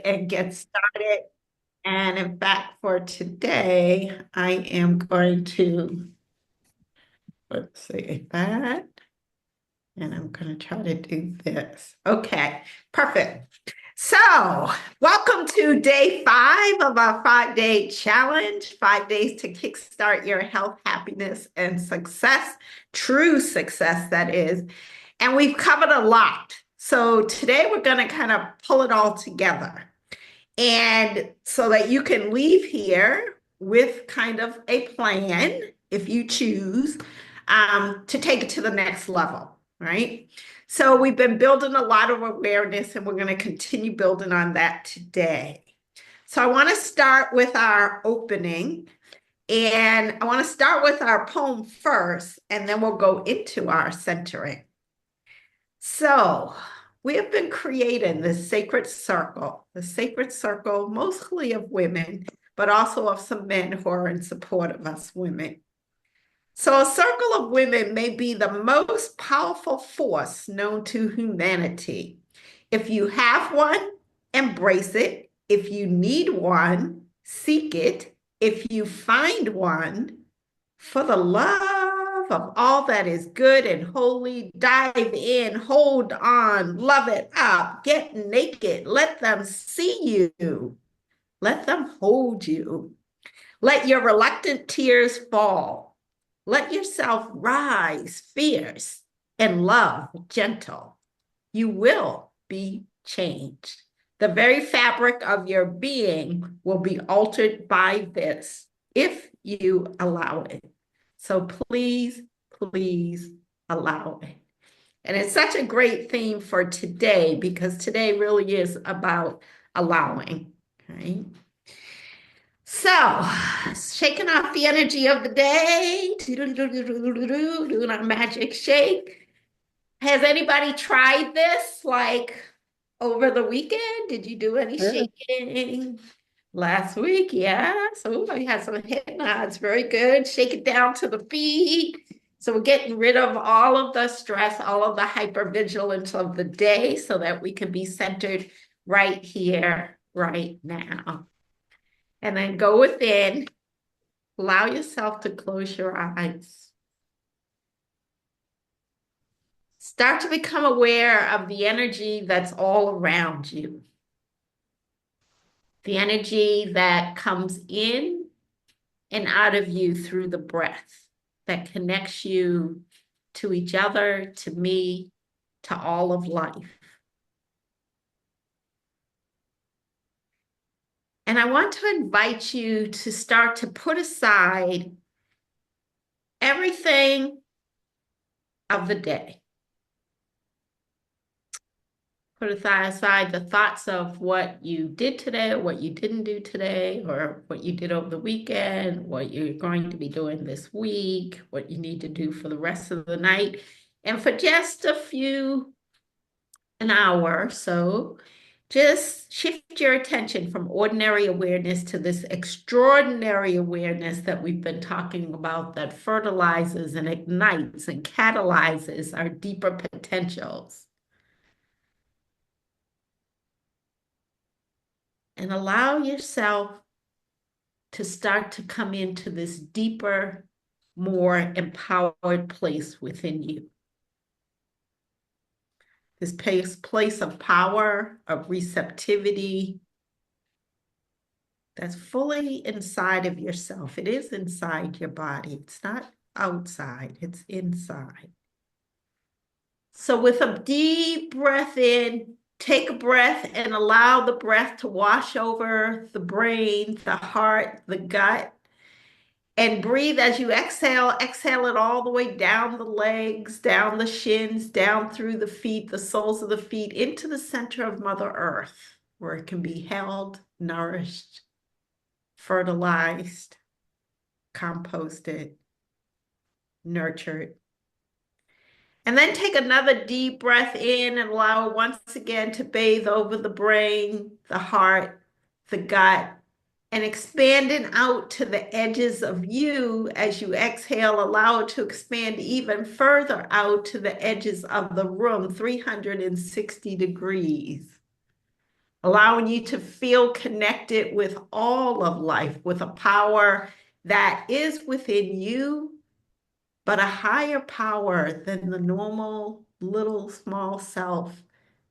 and get started. And in fact, for today, I am going to, let's see that, and I'm going to try to do this. Okay, perfect. So, welcome to day 5 of our 5-day challenge, 5 days to kickstart your health, happiness, and success, true success, that is. And we've covered a lot. So today we're going to kind of pull it all together. And so that you can leave here with kind of a plan, if you choose, to take it to the next level, right? So we've been building a lot of awareness, and we're going to continue building on that today. So I want to start with our opening, and I want to start with our poem first, and then we'll go into our centering. So we have been creating this sacred circle, the sacred circle mostly of women, but also of some men who are in support of us women. So a circle of women may be the most powerful force known to humanity. If you have one, embrace it. If you need one, seek it. If you find one, for the love of all that is good and holy, dive in, hold on, love it up, get naked, let them see you, let them hold you. Let your reluctant tears fall. Let yourself rise fierce and love gentle. You will be changed. The very fabric of your being will be altered by this if you allow it. So please, please allow it. And it's such a great theme for today, because today really is about allowing, right? So, shaking off the energy of the day, doing our magic shake. Has anybody tried this like over the weekend? Did you do any shaking? Last week, yes. Oh, I had some head nods. Very good. Shake it down to the feet. So we're getting rid of all of the stress, all of the hypervigilance of the day so that we can be centered right here, right now. And then go within. Allow yourself to close your eyes. Start to become aware of the energy that's all around you. The energy that comes in and out of you through the breath, that connects you to each other, to me, to all of life. And I want to invite you to start to put aside everything of the day. Put aside the thoughts of what you did today, or what you didn't do today, or what you did over the weekend, what you're going to be doing this week, what you need to do for the rest of the night. And for just an hour or so, just shift your attention from ordinary awareness to this extraordinary awareness that we've been talking about, that fertilizes and ignites and catalyzes our deeper potentials. And allow yourself to start to come into this deeper, more empowered place within you. This place of power, of receptivity, that's fully inside of yourself. It is inside your body. It's not outside, it's inside. So with a deep breath in, take a breath and allow the breath to wash over the brain, the heart, the gut. And breathe as you exhale. Exhale it all the way down the legs, down the shins, down through the feet, the soles of the feet, into the center of Mother Earth, where it can be held, nourished, fertilized, composted, nurtured. And then take another deep breath in and allow it once again to bathe over the brain, the heart, the gut, and expanding out to the edges of you as you exhale. Allow it to expand even further out to the edges of the room, 360 degrees. allowing you to feel connected with all of life, with a power that is within you, but a higher power than the normal little small self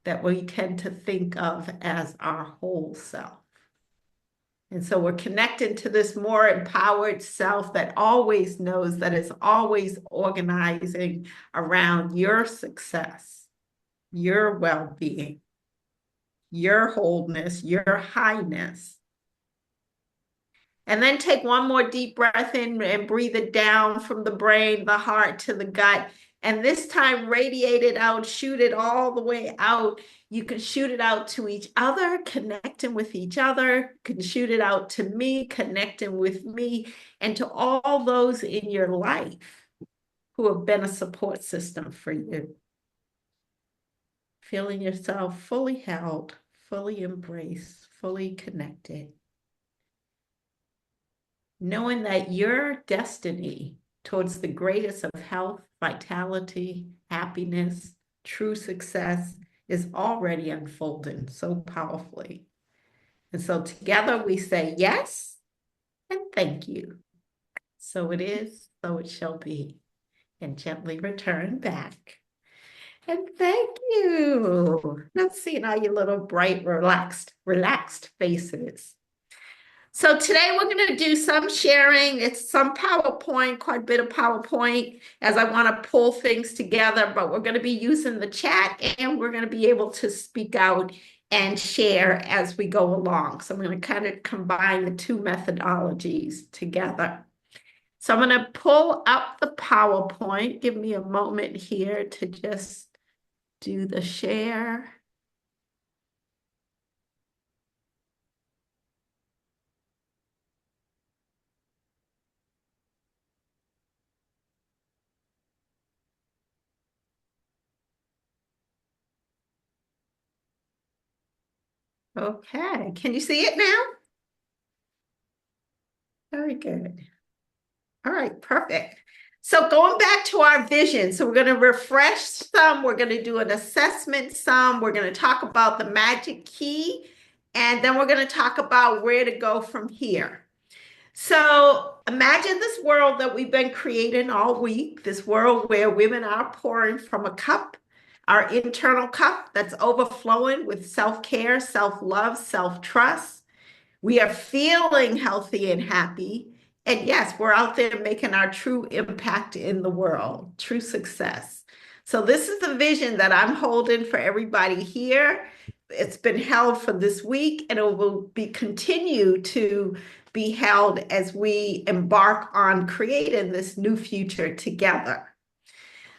that we tend to think of as our whole self. And so we're connected to this more empowered self that always knows, that is always organizing around your success, your well-being, your wholeness, your highness. And then take one more deep breath in and breathe it down from the brain, the heart to the gut. And this time radiate it out, shoot it all the way out. You can shoot it out to each other, connecting with each other. You can shoot it out to me, connecting with me, and to all those in your life who have been a support system for you. Feeling yourself fully held, fully embraced, fully connected. Knowing that your destiny towards the greatest of health, vitality, happiness, true success is already unfolding so powerfully. And so together we say yes and thank you. So it is, so it shall be. And gently return back. And thank you. I'm seeing all your little bright, relaxed faces. So today we're going to do some sharing. It's some PowerPoint, quite a bit of PowerPoint, as I want to pull things together, but we're going to be using the chat and we're going to be able to speak out and share as we go along. So I'm going to kind of combine the two methodologies together. So I'm going to pull up the PowerPoint. Give me a moment here to just do the share. Okay, can you see it now? Very good. All right, perfect. So going back to our vision, so we're going to refresh some, we're going to do an assessment some, we're going to talk about the magic key, and then we're going to talk about where to go from here. So imagine this world that we've been creating all week, this world where women are pouring from a cup, our internal cup that's overflowing with self-care, self-love, self-trust. We are feeling healthy and happy. And yes, we're out there making our true impact in the world, true success. So this is the vision that I'm holding for everybody here. It's been held for this week, and it will be continue to be held as we embark on creating this new future together.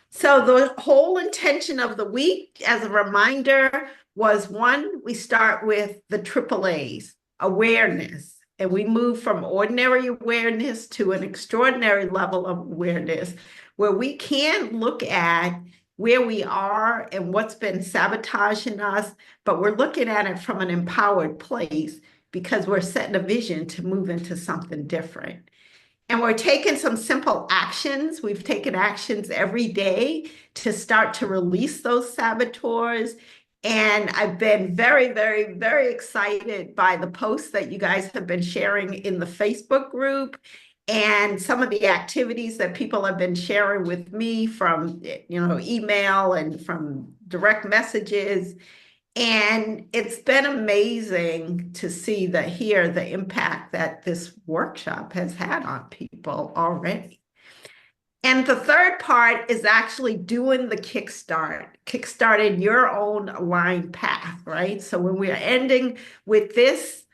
So the whole intention of the week, as a reminder, was one, we start with the AAAs, awareness, and we move from ordinary awareness to an extraordinary level of awareness where we can look at where we are and what's been sabotaging us, but we're looking at it from an empowered place because we're setting a vision to move into something different. And we're taking some simple actions. We've taken actions every day to start to release those saboteurs. And I've been very, very, very excited by the posts that you guys have been sharing in the Facebook group and some of the activities that people have been sharing with me from, email and from direct messages. And it's been amazing to see the impact that this workshop has had on people already. And the third part is actually doing the kickstarting your own aligned path, right? So when we're ending with this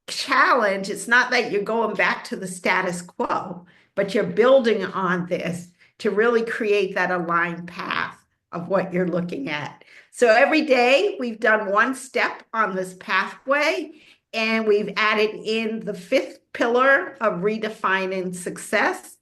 challenge, it's not that you're going back to the status quo, but you're building on this to really create that aligned path of what you're looking at. So every day we've done one step on this pathway, and we've added in the fifth pillar of redefining success.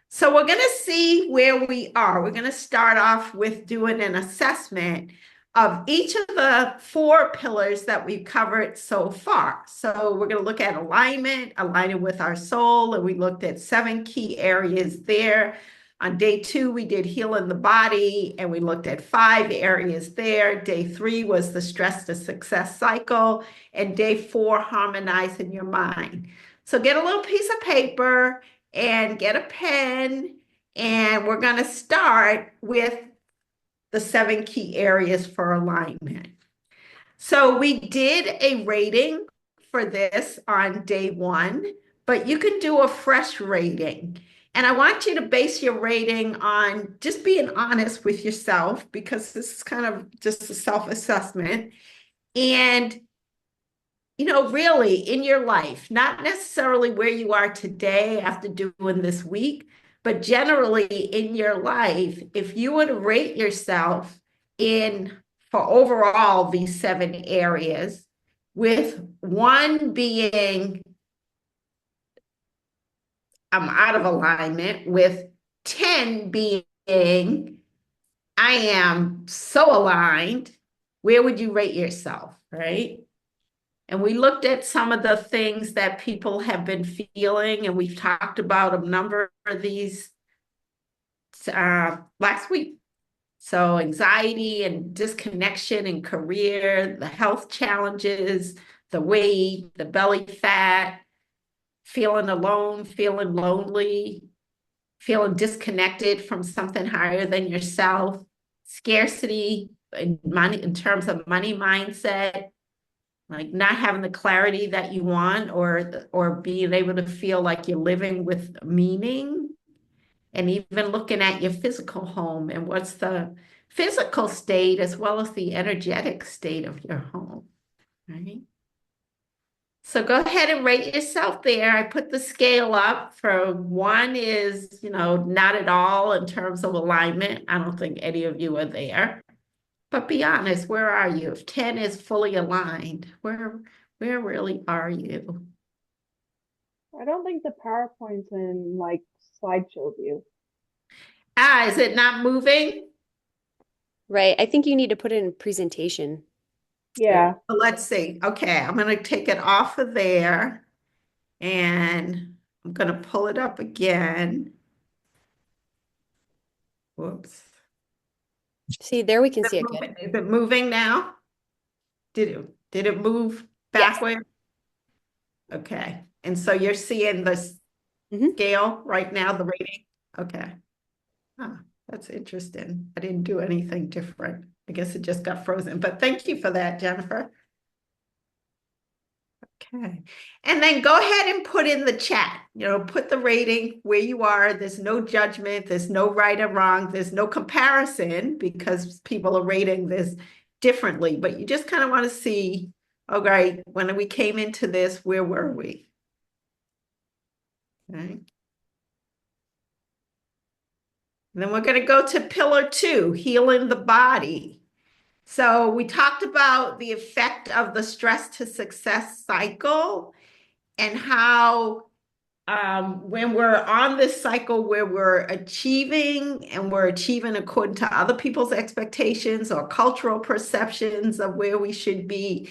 So we're going to see where we are. We're going to start off with doing an assessment of each of the four pillars that we've covered so far. So we're going to look at alignment, aligning with our soul, and we looked at 7 key areas there. On day 2, we did healing the body, and we looked at 5 areas there. Day 3 was the stress to success cycle, and day 4, harmonizing your mind. So get a little piece of paper and get a pen, and we're going to start with the 7 key areas for alignment. So we did a rating for this on day 1, but you can do a fresh rating. And I want you to base your rating on just being honest with yourself, because this is kind of just a self-assessment. And, really in your life, not necessarily where you are today after doing this week, but generally in your life, if you were to rate yourself for overall these 7 areas, with 1 being I'm out of alignment, with 10 being I am so aligned, where would you rate yourself, right? And we looked at some of the things that people have been feeling, and we've talked about a number of these last week. So anxiety and disconnection in career, the health challenges, the weight, the belly fat, feeling alone, feeling lonely, feeling disconnected from something higher than yourself, scarcity in money, in terms of money mindset, like not having the clarity that you want, or being able to feel like you're living with meaning, and even looking at your physical home and what's the physical state as well as the energetic state of your home, right? So go ahead and rate yourself there. I put the scale up. For 1 is, not at all in terms of alignment. I don't think any of you are there. But be honest, where are you? If 10 is fully aligned, where really are you? I don't think the PowerPoint's in like slideshow view. Is it not moving? Right. I think you need to put it in presentation. Yeah. So let's see. Okay, I'm going to take it off of there, and I'm going to pull it up again. Whoops. See, there we can see it good. Is it moving now? Did it move backward? Yes. Okay. And so you're seeing the scale right now, the rating? Okay. That's interesting. I didn't do anything different. I guess it just got frozen, but thank you for that, Jennifer. Okay. And then go ahead and put in the chat, put the rating where you are. There's no judgment. There's no right or wrong. There's no comparison, because people are rating this differently, but you just kind of want to see, okay, when we came into this, where were we? Okay. And then we're going to go to pillar 2, healing the body. So we talked about the effect of the stress to success cycle, and how when we're on this cycle where we're achieving, and we're achieving according to other people's expectations or cultural perceptions of where we should be,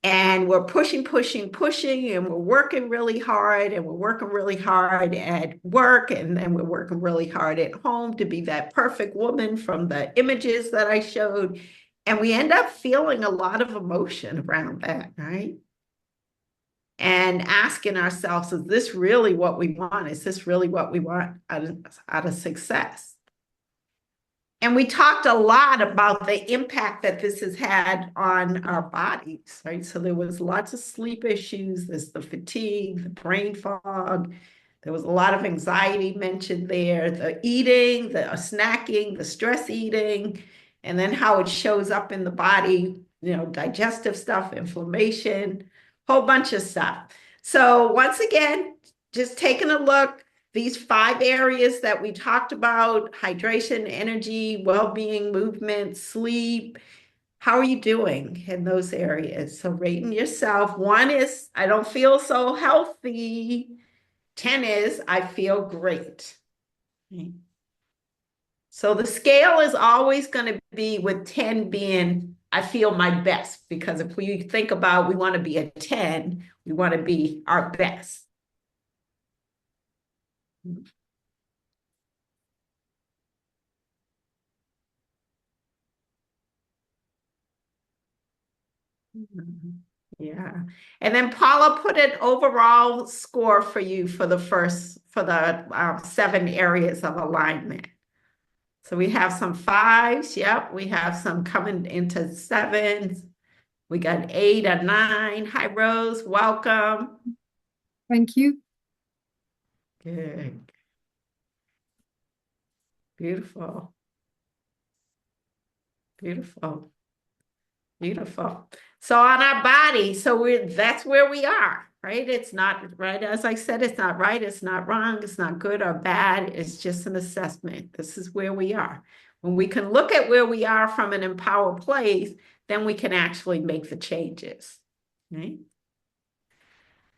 and we're pushing, and we're working really hard, and we're working really hard at work, and then we're working really hard at home to be that perfect woman from the images that I showed. And we end up feeling a lot of emotion around that, right? And asking ourselves, is this really what we want? Is this really what we want out of success? And we talked a lot about the impact that this has had on our bodies, right? So there was lots of sleep issues. There's the fatigue, the brain fog. There was a lot of anxiety mentioned there, the eating, the snacking, the stress eating, and then how it shows up in the body, digestive stuff, inflammation, whole bunch of stuff. So once again, just taking a look, these 5 areas that we talked about: hydration, energy, well-being, movement, sleep. How are you doing in those areas? So rating yourself. 1 is, I don't feel so healthy. 10 is, I feel great. Okay. So the scale is always going to be with 10 being, I feel my best, because if we think about, we want to be a 10, we want to be our best. Yeah. And then Paula put an overall score for you for the 7 areas of alignment. So we have some 5s. Yep. We have some coming into 7s. We got 8 or 9. Hi, Rose. Welcome. Thank you. Good. Beautiful. Beautiful. Beautiful. So on our body, that's where we are, right? It's not right. As I said, it's not right, it's not wrong, it's not good or bad. It's just an assessment. This is where we are. When we can look at where we are from an empowered place, then we can actually make the changes, right?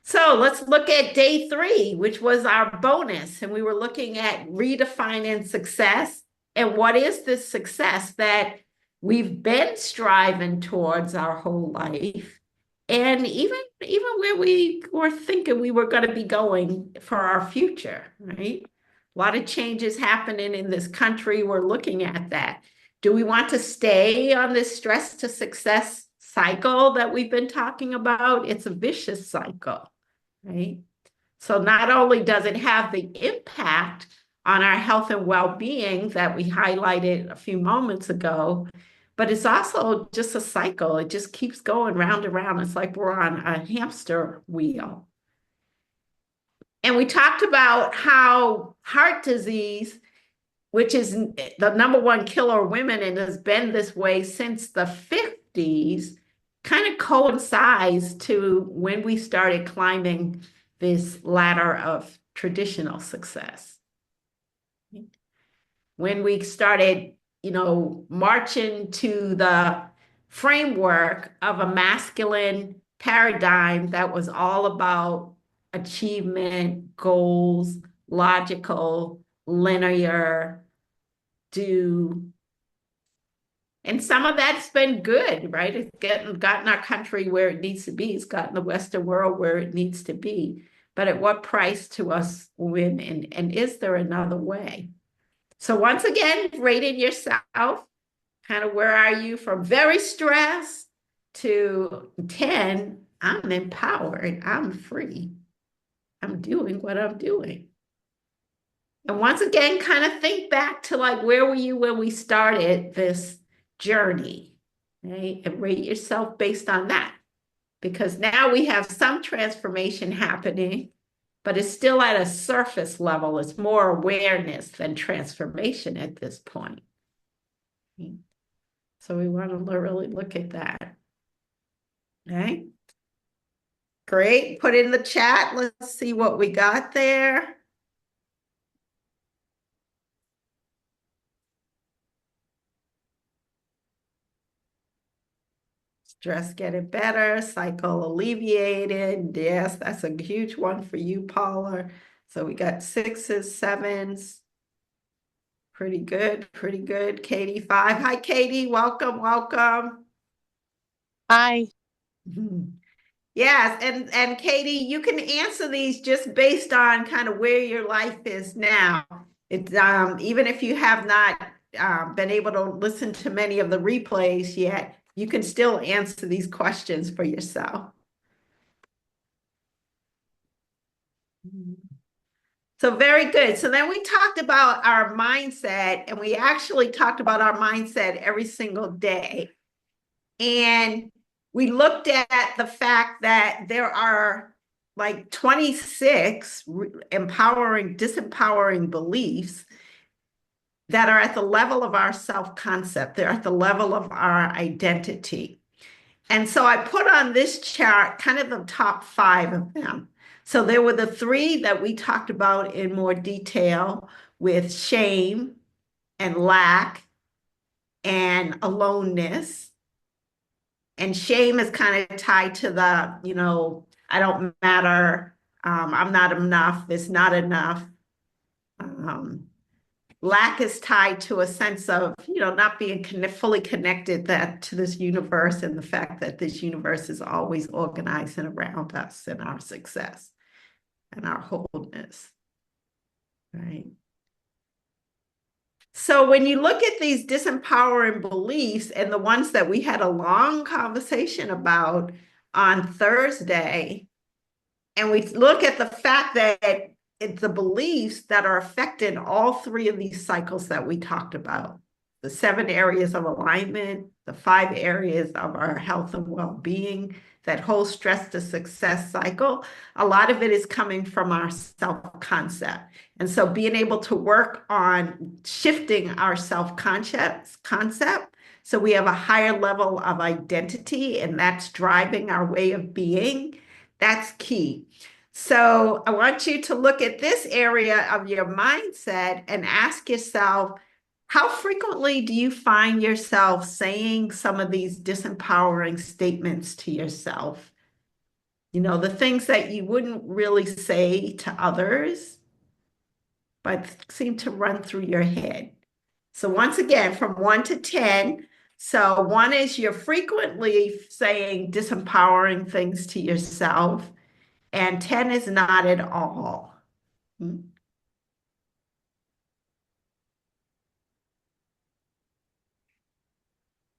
So let's look at day 3, which was our bonus. And we were looking at redefining success. And what is this success that we've been striving towards our whole life? And even where we were thinking we were going to be going for our future, right? A lot of changes happening in this country. We're looking at that. Do we want to stay on this stress to success cycle that we've been talking about? It's a vicious cycle, right? So not only does it have the impact on our health and well-being that we highlighted a few moments ago, but it's also just a cycle. It just keeps going round and round. It's like we're on a hamster wheel. And we talked about how heart disease, which is the #1 killer of women and has been this way since the 50s, kind of coincides to when we started climbing this ladder of traditional success. When we started, marching to the framework of a masculine paradigm that was all about achievement, goals, logical, linear, and some of that's been good, right? It's gotten our country where it needs to be. It's gotten the Western world where it needs to be. But at what price to us women? And is there another way? So once again, rating yourself. Kind of where are you from very stressed to 10, I'm empowered, I'm free. I'm doing what I'm doing. And once again, kind of think back to like, where were you when we started this journey, right? And rate yourself based on that. Because now we have some transformation happening, but it's still at a surface level. It's more awareness than transformation at this point. So we want to really look at that. Okay. Great. Put in the chat. Let's see what we got there. Stress getting better, cycle alleviated. Yes, that's a huge one for you, Paula. So we got 6s, 7s. Pretty good, pretty good. Katie, 5. Hi, Katie. Welcome, welcome. Hi. Yes, and Katie, you can answer these just based on kind of where your life is now. It's even if you have not been able to listen to many of the replays yet, you can still answer these questions for yourself. So very good. So then we talked about our mindset, and we actually talked about our mindset every single day. And we looked at the fact that there are like 26 disempowering beliefs that are at the level of our self-concept. They're at the level of our identity. And so I put on this chart kind of the top 5 of them. So there were the 3 that we talked about in more detail with shame and lack and aloneness. And shame is kind of tied to the, I don't matter, I'm not enough, it's not enough. Lack is tied to a sense of, not being fully connected to this universe, and the fact that this universe is always organizing around us and our success and our wholeness, right? So when you look at these disempowering beliefs and the ones that we had a long conversation about on Thursday, and we look at the fact that it's the beliefs that are affecting all three of these cycles that we talked about, the 7 areas of alignment, the 5 areas of our health and well-being, that whole stress to success cycle, a lot of it is coming from our self-concept. And so being able to work on shifting our self-concept so we have a higher level of identity, and that's driving our way of being, that's key. So I want you to look at this area of your mindset and ask yourself, how frequently do you find yourself saying some of these disempowering statements to yourself? You know, the things that you wouldn't really say to others, but seem to run through your head. So once again, from 1 to 10, so 1 is you're frequently saying disempowering things to yourself, and 10 is not at all.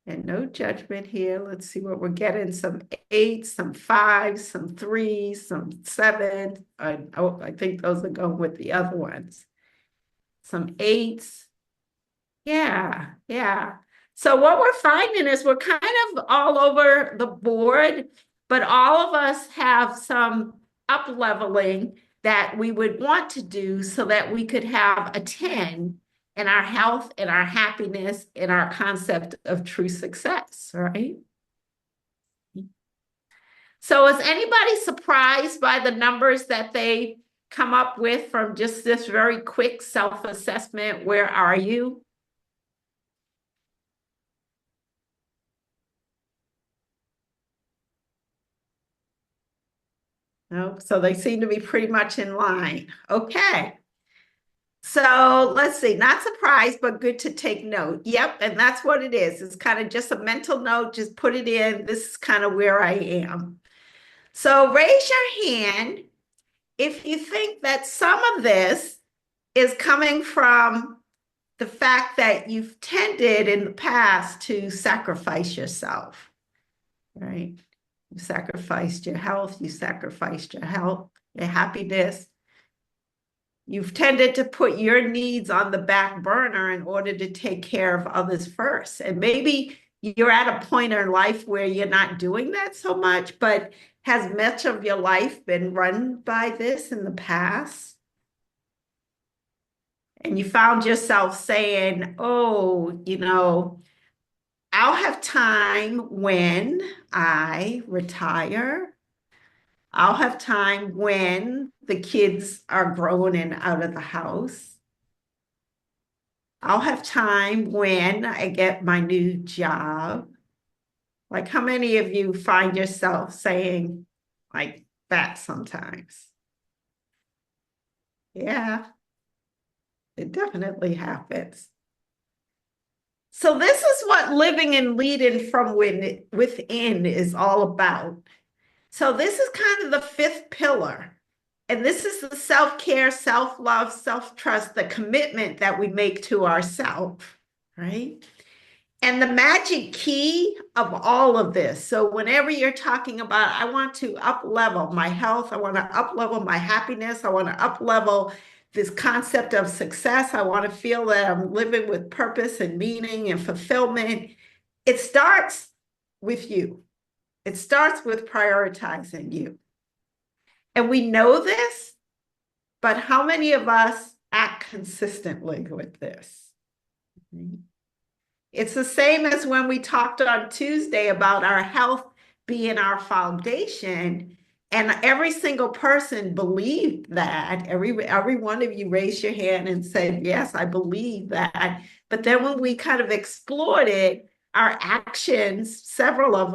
And no judgment here. Let's see what we're getting. Some 8s, some 5s, some 3s, some 7s. I think those are going with the other ones. Some 8s. Yeah. So what we're finding is we're kind of all over the board, but all of us have some up-leveling that we would want to do so that we could have a 10 in our health, in our happiness, in our concept of true success, right? So is anybody surprised by the numbers that they come up with from just this very quick self-assessment? Where are you? No, so they seem to be pretty much in line. Okay. So let's see, not surprised, but good to take note. Yep, and that's what it is. It's kind of just a mental note, just put it in. This is kind of where I am. So raise your hand if you think that some of this is coming from the fact that you've tended in the past to sacrifice yourself, right? You sacrificed your health, you sacrificed your happiness. You've tended to put your needs on the back burner in order to take care of others first. And maybe you're at a point in life where you're not doing that so much, but has much of your life been run by this in the past? And you found yourself saying, oh, you know, I'll have time when I retire. I'll have time when the kids are grown and out of the house. I'll have time when I get my new job. Like, how many of you find yourself saying like that sometimes? Yeah, it definitely happens. So this is what living and leading from within is all about. So this is kind of the 5th pillar. And this is the self-care, self-love, self-trust, the commitment that we make to ourselves, right? And the magic key of all of this. So whenever you're talking about, I want to up-level my health, I want to up-level my happiness, I want to up-level this concept of success, I want to feel that I'm living with purpose and meaning and fulfillment, it starts with you. It starts with prioritizing you. And we know this, but how many of us act consistently with this? It's the same as when we talked on Tuesday about our health being our foundation, and every single person believed that. Every one of you raised your hand and said, yes, I believe that. But then when we kind of explored it, our actions,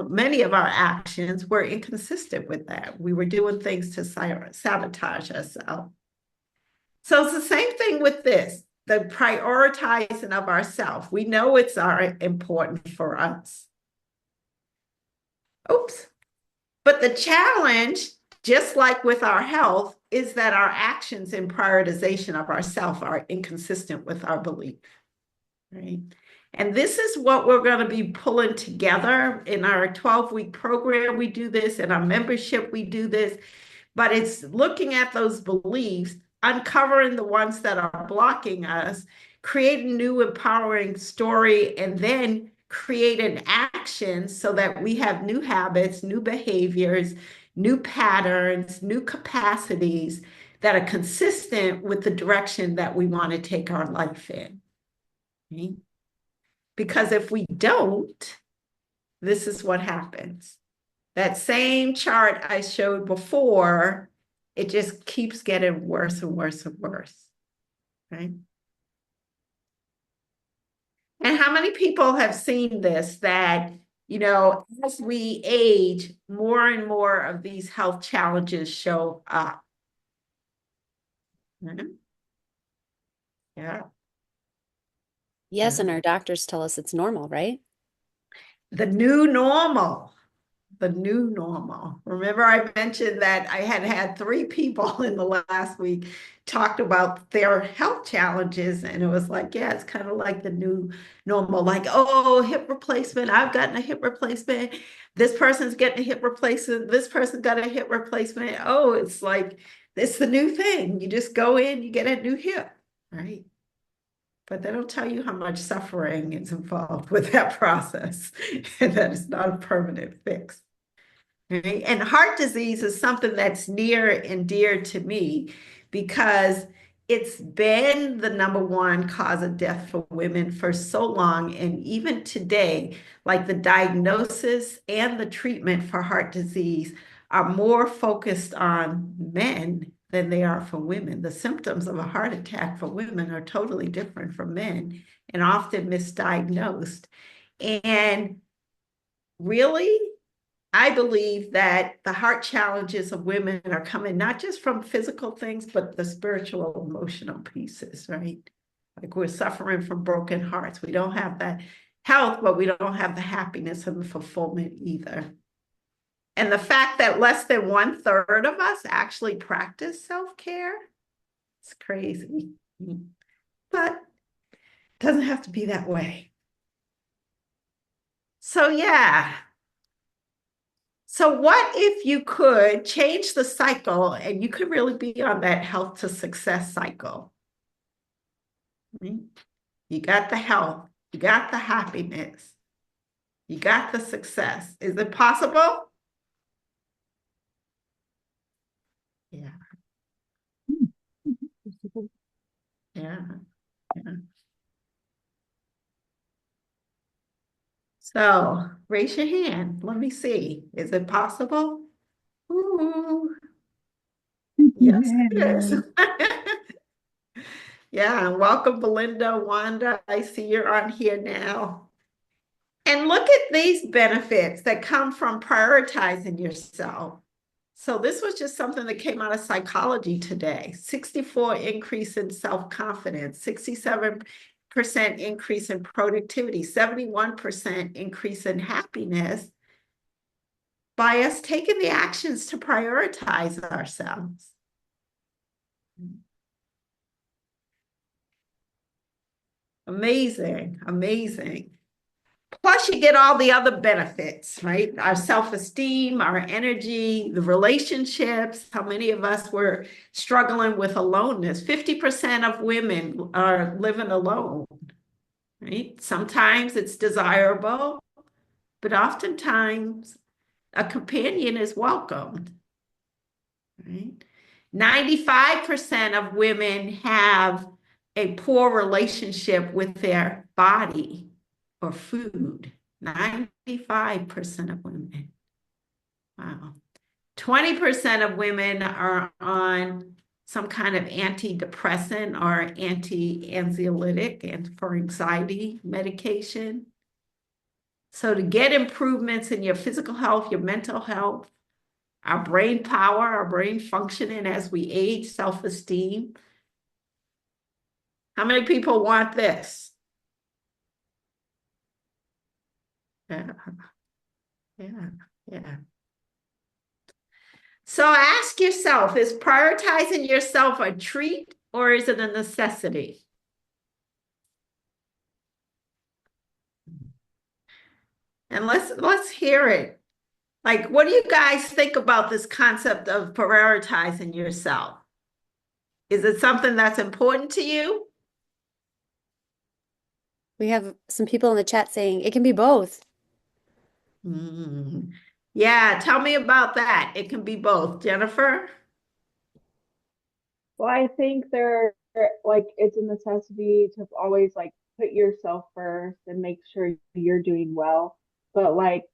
many of our actions were inconsistent with that. We were doing things to sabotage ourselves. So it's the same thing with this, the prioritizing of ourselves. We know it's important for us. Oops. But the challenge, just like with our health, is that our actions in prioritization of ourselves are inconsistent with our belief. right? And this is what we're going to be pulling together in our 12-week program. We do this in our membership. We do this, but it's looking at those beliefs, uncovering the ones that are blocking us, creating new empowering story, and then create an action so that we have new habits, new behaviors, new patterns, new capacities that are consistent with the direction that we want to take our life in. Right? Because if we don't, this is what happens. That same chart I showed before, it just keeps getting worse and worse and worse, right? And how many people have seen this, that, as we age, more and more of these health challenges show up? Yeah. Yes, Yeah. and our doctors tell us it's normal, right? The new normal. The new normal. Remember, I mentioned that I had 3 people in the last week talked about their health challenges, and it was like, yeah, it's kind of like the new normal. Like, oh, hip replacement. I've gotten a hip replacement. This person's getting a hip replacement. This person got a hip replacement. Oh, it's like it's the new thing. You just go in, you get a new hip, right? But they don't tell you how much suffering is involved with that process, and that it's not a permanent fix. Right? And heart disease is something that's near and dear to me because it's been the #1 cause of death for women for so long. And even today, like the diagnosis and the treatment for heart disease are more focused on men than they are for women. The symptoms of a heart attack for women are totally different from men and often misdiagnosed. And really, I believe that the heart challenges of women are coming not just from physical things, but the spiritual, emotional pieces, right? Like we're suffering from broken hearts. We don't have that health, but we don't have the happiness and the fulfillment either. And the fact that less than 1/3 of us actually practice self-care, it's crazy. But it doesn't have to be that way. So yeah. So what if you could change the cycle and you could really be on that health to success cycle? You got the health, you got the happiness, you got the success. Is it possible? Yeah. Yeah. Yeah. So raise your hand. Let me see. Is it possible? Ooh. Yes, it is. Yeah, and welcome, Belinda, Wanda. I see you're on here now. And look at these benefits that come from prioritizing yourself. So this was just something that came out of psychology today. 64 increase in self-confidence, 67% increase in productivity, 71% increase in happiness by us taking the actions to prioritize ourselves. Amazing, amazing. Plus, you get all the other benefits, right? Our self-esteem, our energy, the relationships. How many of us were struggling with aloneness? 50% of women are living alone, right? Sometimes it's desirable, but oftentimes a companion is welcomed, right? 95% of women have a poor relationship with their body or food. 95% of women. Wow. 20% of women are on some kind of antidepressant or anti-anxiolytic and for anxiety medication. So to get improvements in your physical health, your mental health, our brain power, our brain functioning as we age, self-esteem. How many people want this? Yeah, yeah. So ask yourself, is prioritizing yourself a treat or is it a necessity? And let's hear it. Like, what do you guys think about this concept of prioritizing yourself? Is it something that's important to you? We have some people in the chat saying it can be both. Mm. Yeah, tell me about that. It can be both. Jennifer? Well, I think like it's a necessity to always like put yourself first and make sure you're doing well. But like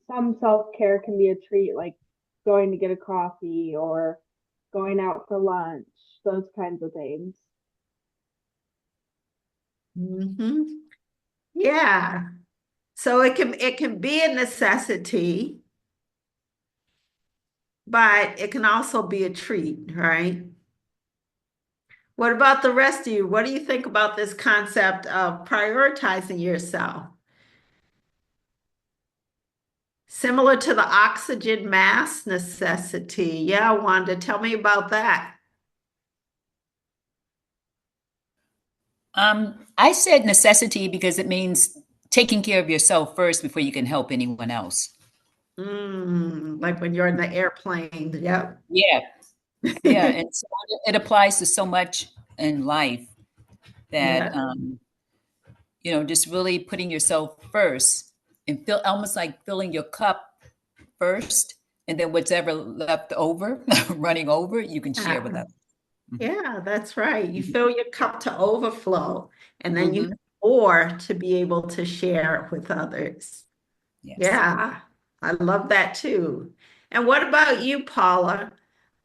some self-care can be a treat, like going to get a coffee or going out for lunch, those kinds of things. Hmm. Yeah. So it can be a necessity, but it can also be a treat, right? What about the rest of you? What do you think about this concept of prioritizing yourself? Similar to the oxygen mask necessity. Yeah, Wanda, tell me about that. I said necessity because it means taking care of yourself first before you can help anyone else. Like when you're in the airplane. Yep. Yeah, yeah, and so it applies to so much in life that Yeah. just really putting yourself first and feel almost like filling your cup first, and then whatever left over, running over, you can share with others. Yeah, that's right. You fill your cup to overflow, and then you Mhm. have more to be able to share with others. Yes. Yeah, I love that too. And what about you, Paula?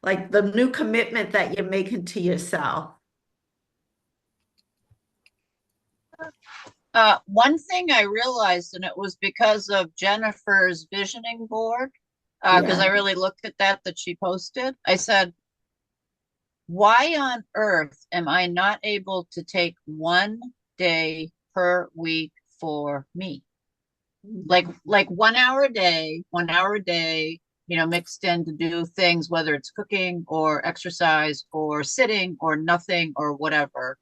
Like the new commitment that you're making to yourself? One thing I realized, and it was because of Jennifer's visioning board, because Yeah. I really looked at that she posted. I said, why on earth am I not able to take 1 day per week for me? Like 1 hour a day, 1 hour a day, mixed in to do things, whether it's cooking or exercise or sitting or nothing or whatever.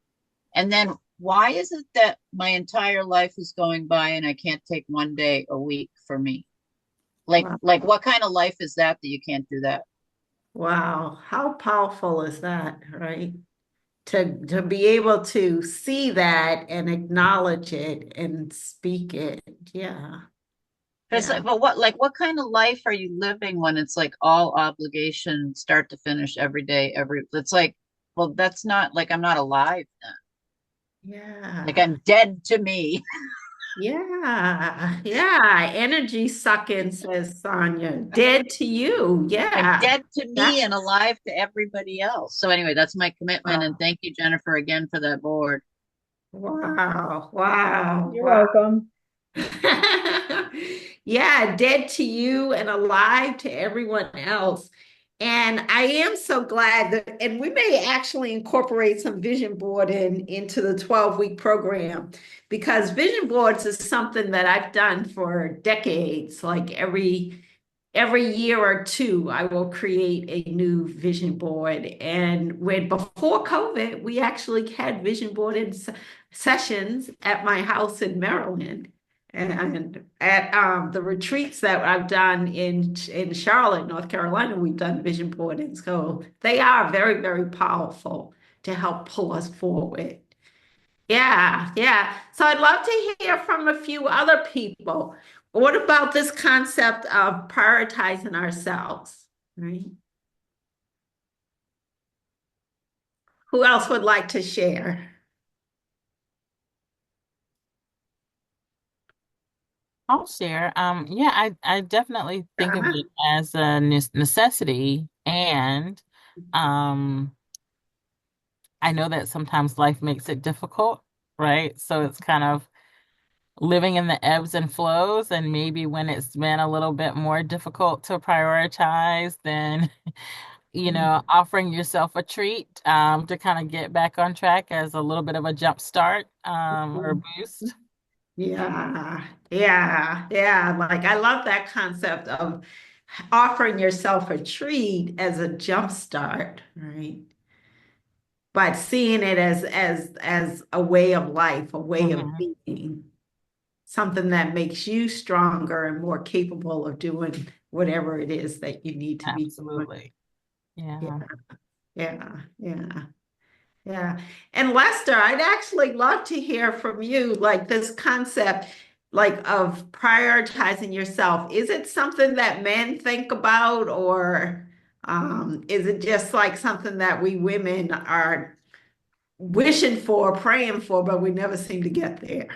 And then why is it that my entire life is going by and I can't take 1 day a week for me? Wow. Like what kind of life is that you can't do that? Wow. How powerful is that, right? To be able to see that and acknowledge it and speak it. Yeah. It's Yeah. like, but what kind of life are you living when it's like all obligation, start to finish, every day, it's like, well, that's not like I'm not alive then. Like Yeah. I'm dead to me. Yeah. Yeah. Energy sucking, says Sonia. Dead to you. I'm Yeah. dead to me That, and alive to everybody else. So anyway, that's my commitment. And thank you, Jennifer, again for that board. wow. Wow. You're Wow. welcome. Yeah, dead to you and alive to everyone else. And I am so glad that, and we may actually incorporate some vision board into the 12-week program because vision boards is something that I've done for decades. Like every year or two, I will create a new vision board. And when before COVID, we actually had vision board sessions at my house in Maryland. And at the retreats that I've done in Charlotte, North Carolina, we've done vision boarding. So they are very, very powerful to help pull us forward. Yeah, yeah. So I'd love to hear from a few other people. What about this concept of prioritizing ourselves, right? Who else would like to share? I'll share. Yeah, I definitely think of Uh-huh. it as a necessity, and um, I know that sometimes life makes it difficult, right? So it's kind of living in the ebbs and flows, and maybe when it's been a little bit more difficult to prioritize, then offering yourself a treat to kind of get back on track as a little bit of a jump start or boost. Yeah, yeah, yeah. Like I love that concept of offering yourself a treat as a jump start, right? But seeing it as a way of life, a way of Mhm. being. something that makes you stronger and more capable of doing whatever it is that you need to be doing. Absolutely. Yeah. Yeah. Yeah. And Lester, I'd actually love to hear from you, like this concept, like of prioritizing yourself. Is it something that men think about, or is it just like something that we women are wishing for, praying for, but we never seem to get there?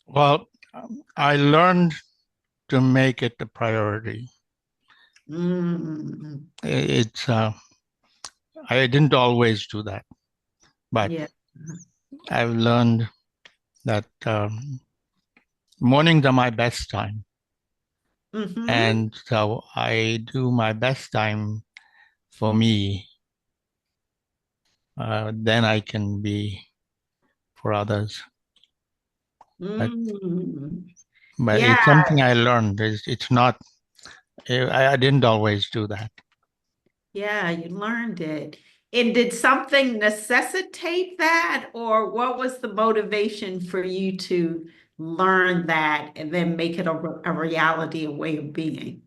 Well, I learned to make it a priority. Mm, It's I didn't always do that, but yeah. I've learned that mornings are my best time. Mhm. And so I do my best time for me. Then I can be for others. Mm. But Yeah. it's something I learned. It's not, I didn't always do that. Yeah, you learned it. And did something necessitate that, or what was the motivation for you to learn that and then make it a reality, a way of being?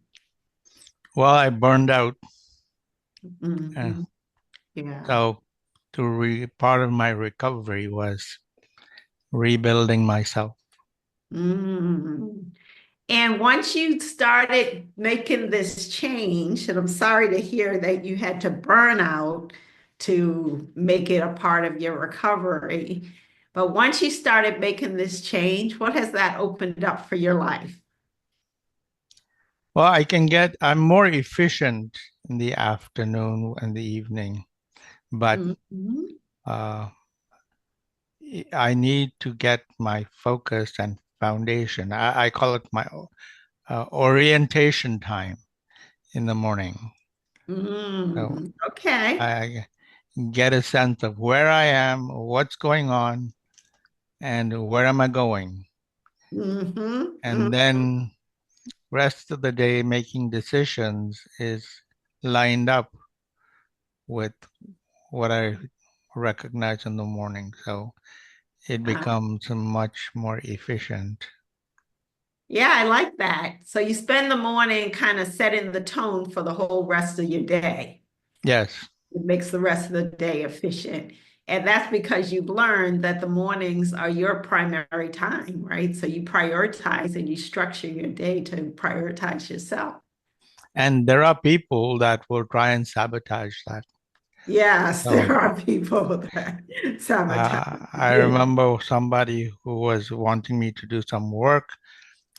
Well, I burned out. Mhm. Yeah. So part of my recovery was rebuilding myself. Mm. And once you started making this change, and I'm sorry to hear that you had to burn out to make it a part of your recovery, but once you started making this change, what has that opened up for your life? Well, I'm more efficient in the afternoon and the evening, but Mhm. uh, I need to get my focus and foundation. I call it my orientation time in the morning. So Okay. I get a sense of where I am, what's going on, and where am I going. And Mhm. then rest of the day making decisions is lined up with what I recognize in the morning. So it becomes much more efficient. Yeah, I like that. So you spend the morning kind of setting the tone for the whole rest of your day. Yes. It makes the rest of the day efficient. And that's because you've learned that the mornings are your primary time, right? So you prioritize and you structure your day to prioritize yourself. And there are people that will try and sabotage that. Yes, So there are people that sabotage. I remember somebody who was wanting me to do some work,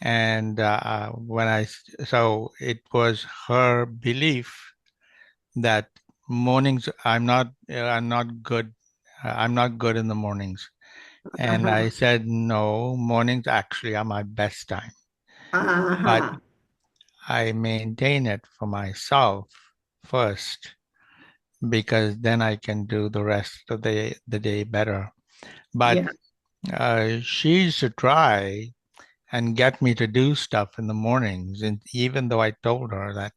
and so it was her belief that mornings I'm not good. I'm not good in the mornings. And I said, no, mornings actually are my best time, but Uh-huh. I maintain it for myself first because then I can do the rest of the day better. But Yeah. she used to try and get me to do stuff in the mornings, and even though I told her that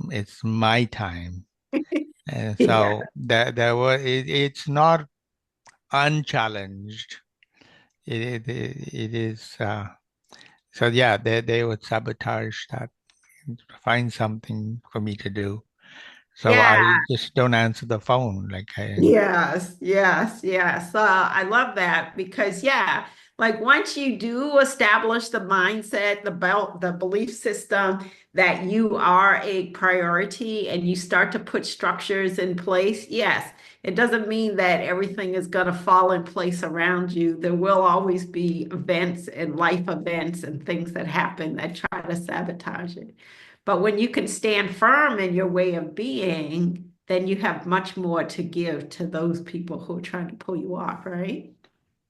it's my time. And Yeah. so it's not unchallenged. It is so yeah, they would sabotage that, find something for me to do. So Yeah. I just don't answer the phone. Yes. I love that because, yeah, like once you do establish the mindset, the belief system that you are a priority and you start to put structures in place, yes, it doesn't mean that everything is going to fall in place around you. There will always be events and life events and things that happen that try to sabotage it. But when you can stand firm in your way of being, then you have much more to give to those people who are trying to pull you off, right?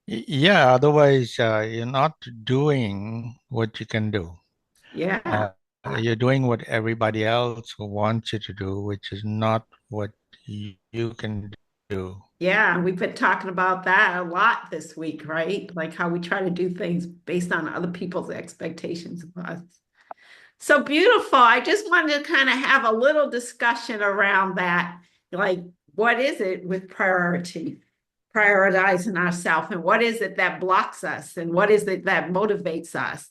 Yeah, otherwise you're not doing what you can do. Yeah. You're doing what everybody else wants you to do, which is not what you can do. Yeah, we've been talking about that a lot this week, right? Like how we try to do things based on other people's expectations of us. So beautiful. I just wanted to kind of have a little discussion around that. Like, what is it with priority? prioritizing ourselves, and what is it that blocks us, and what is it that motivates us.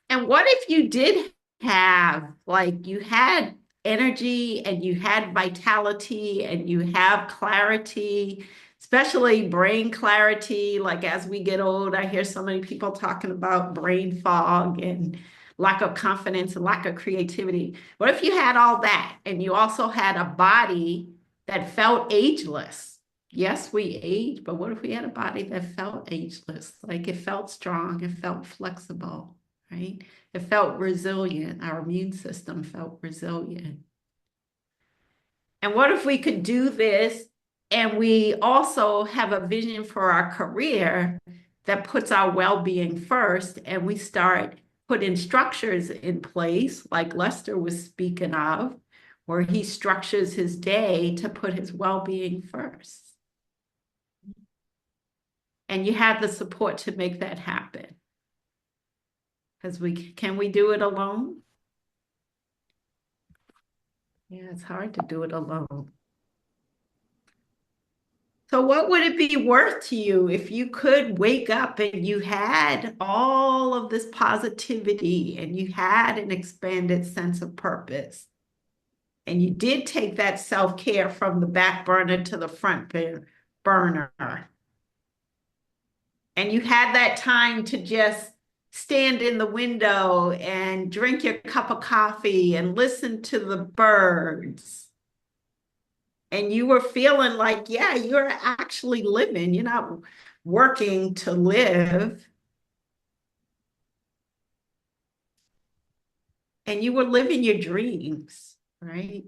And what if you did have, like, you had energy and you had vitality and you have clarity, especially brain clarity. Like, as we get old, I hear so many people talking about brain fog and lack of confidence and lack of creativity. What if you had all that and you also had a body that felt ageless? Yes, we age, but what if we had a body that felt ageless? Like, it felt strong, it felt flexible, right? It felt resilient. Our immune system felt resilient. And what if we could do this and we also have a vision for our career that puts our well-being first, and we start putting structures in place, like Lester was speaking of, where he structures his day to put his well-being first. And you have the support to make that happen. Because can we do it alone? Yeah, it's hard to do it alone. So what would it be worth to you if you could wake up and you had all of this positivity and you had an expanded sense of purpose, and you did take that self-care from the back burner to the front burner, and you had that time to just stand in the window and drink your cup of coffee and listen to the birds, and you were feeling like, yeah, you're actually living, you're not working to live, and you were living your dreams, right?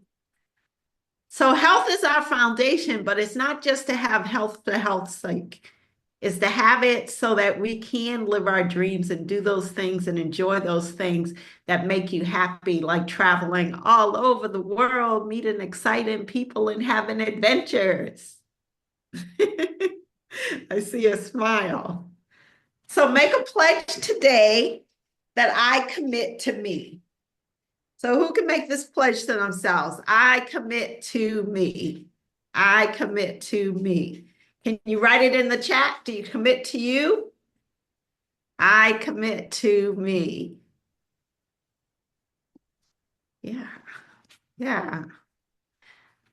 So health is our foundation, but it's not just to have health for health's sake. Is to have it so that we can live our dreams and do those things and enjoy those things that make you happy, like traveling all over the world, meeting exciting people and having adventures. I see a smile. So make a pledge today that I commit to me. So who can make this pledge to themselves? I commit to me. I commit to me. Can you write it in the chat? Do you commit to you? I commit to me. Yeah. Yeah.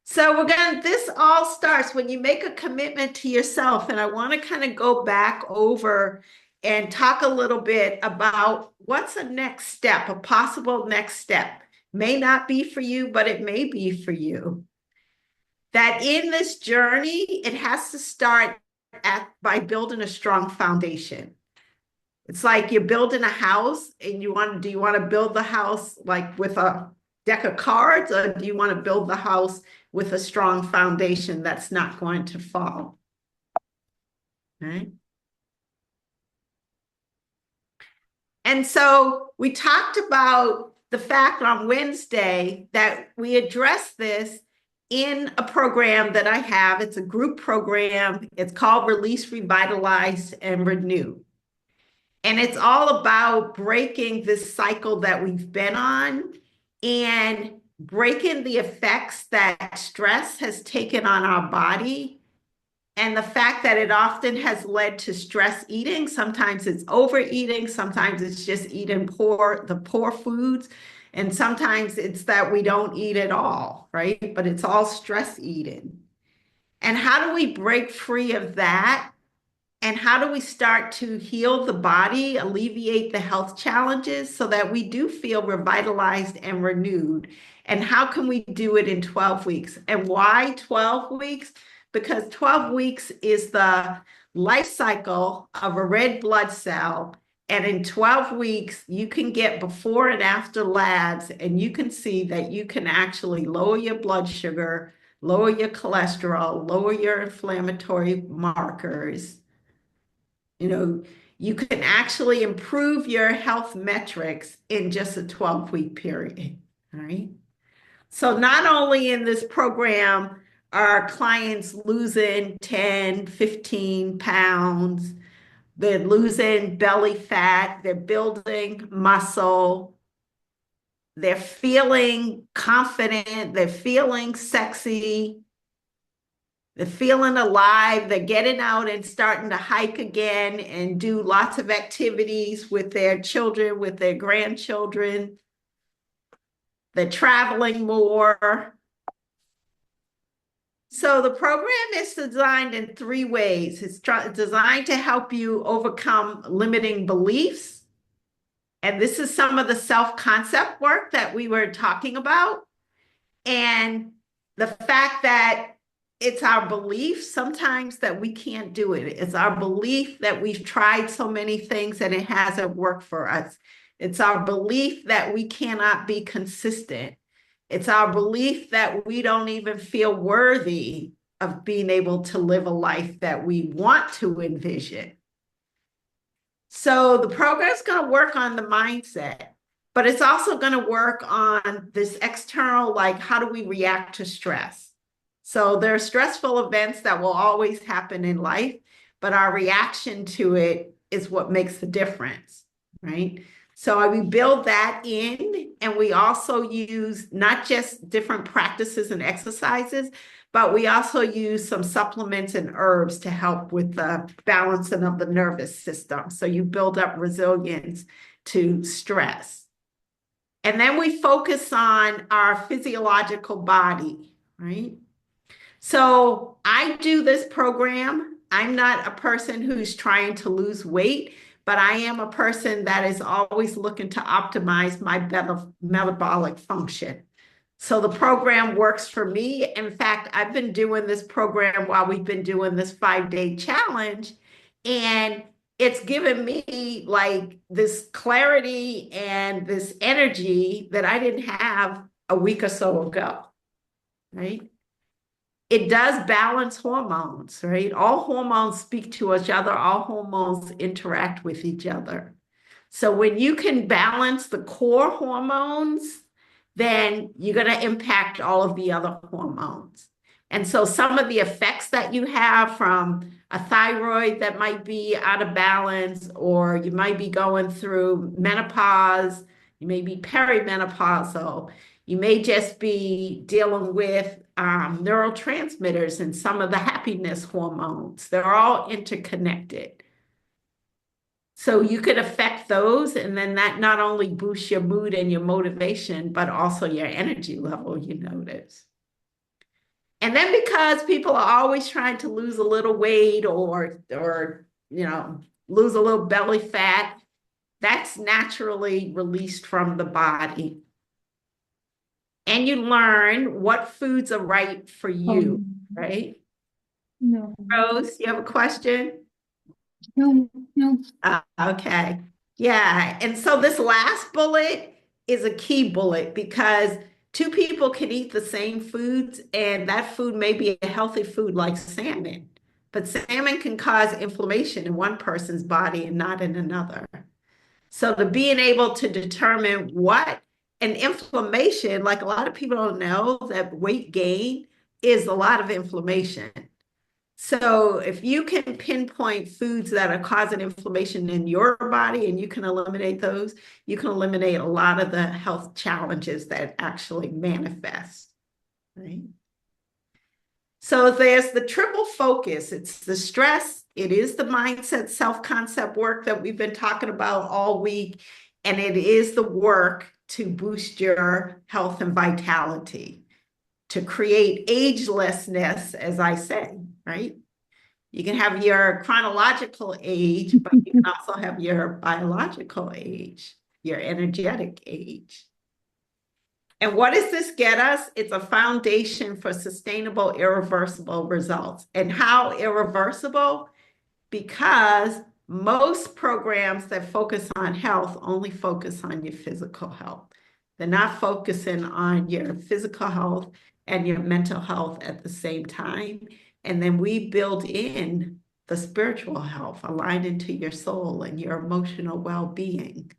So this all starts when you make a commitment to yourself. And I want to kind of go back over and talk a little bit about what's a next step, a possible next step. May not be for you, but it may be for you. That in this journey, it has to start by building a strong foundation. It's like you're building a house and do you want to build the house like with a deck of cards, or do you want to build the house with a strong foundation that's not going to fall? Right? And so we talked about the fact on Wednesday that we addressed this in a program that I have. It's a group program. It's called Release, Revitalize, and Renew. And it's all about breaking this cycle that we've been on and breaking the effects that stress has taken on our body, and the fact that it often has led to stress eating. Sometimes it's overeating, sometimes it's just eating the poor foods, and sometimes it's that we don't eat at all, right? But it's all stress eating. And how do we break free of that? And how do we start to heal the body, alleviate the health challenges so that we do feel revitalized and renewed? And how can we do it in 12 weeks? And why 12 weeks? Because 12 weeks is the life cycle of a red blood cell. And in 12 weeks, you can get before and after labs, and you can see that you can actually lower your blood sugar, lower your cholesterol, lower your inflammatory markers. You can actually improve your health metrics in just a 12-week period, all right? So not only in this program are clients losing 10, 15 pounds, they're losing belly fat, they're building muscle, they're feeling confident, they're feeling sexy, They're feeling alive. They're getting out and starting to hike again and do lots of activities with their children, with their grandchildren. They're traveling more. So the program is designed in 3 ways. It's designed to help you overcome limiting beliefs. And this is some of the self-concept work that we were talking about. And the fact that it's our belief sometimes that we can't do it. It's our belief that we've tried so many things and it hasn't worked for us. It's our belief that we cannot be consistent. It's our belief that we don't even feel worthy of being able to live a life that we want to envision. So the program's going to work on the mindset, but it's also going to work on this external, like, how do we react to stress? So there are stressful events that will always happen in life, but our reaction to it is what makes the difference, right? So we build that in, and we also use not just different practices and exercises, but we also use some supplements and herbs to help with the balancing of the nervous system. So you build up resilience to stress. And then we focus on our physiological body, right? So I do this program. I'm not a person who's trying to lose weight, but I am a person that is always looking to optimize my metabolic function. So the program works for me. In fact, I've been doing this program while we've been doing this 5-day challenge, and it's given me like this clarity and this energy that I didn't have a week or so ago, right? It does balance hormones, right? All hormones speak to each other. All hormones interact with each other. So when you can balance the core hormones, then you're going to impact all of the other hormones. And so some of the effects that you have from a thyroid that might be out of balance, or you might be going through menopause, you may be perimenopausal, you may just be dealing with neurotransmitters and some of the happiness hormones. They're all interconnected. So you could affect those, and then that not only boosts your mood and your motivation, but also your energy level, you notice. And then because people are always trying to lose a little weight or lose a little belly fat, that's naturally released from the body. And you learn what foods are right for you, right? No. Rose, you have a question? No. Okay. Yeah. And so this last bullet is a key bullet because 2 people can eat the same foods, and that food may be a healthy food like salmon, but salmon can cause inflammation in one person's body and not in another. So to being able to determine what an inflammation, like a lot of people don't know that weight gain is a lot of inflammation. So if you can pinpoint foods that are causing inflammation in your body and you can eliminate those, you can eliminate a lot of the health challenges that actually manifest, right? So there's the triple focus. It's the stress, it is the mindset, self-concept work that we've been talking about all week, and it is the work to boost your health and vitality, to create agelessness, as I say, right? You can have your chronological age, but you can also have your biological age, your energetic age. And what does this get us? It's a foundation for sustainable, irreversible results. And how irreversible? Because most programs that focus on health only focus on your physical health. They're not focusing on your physical health and your mental health at the same time. And then we build in the spiritual health aligned into your soul and your emotional well-being.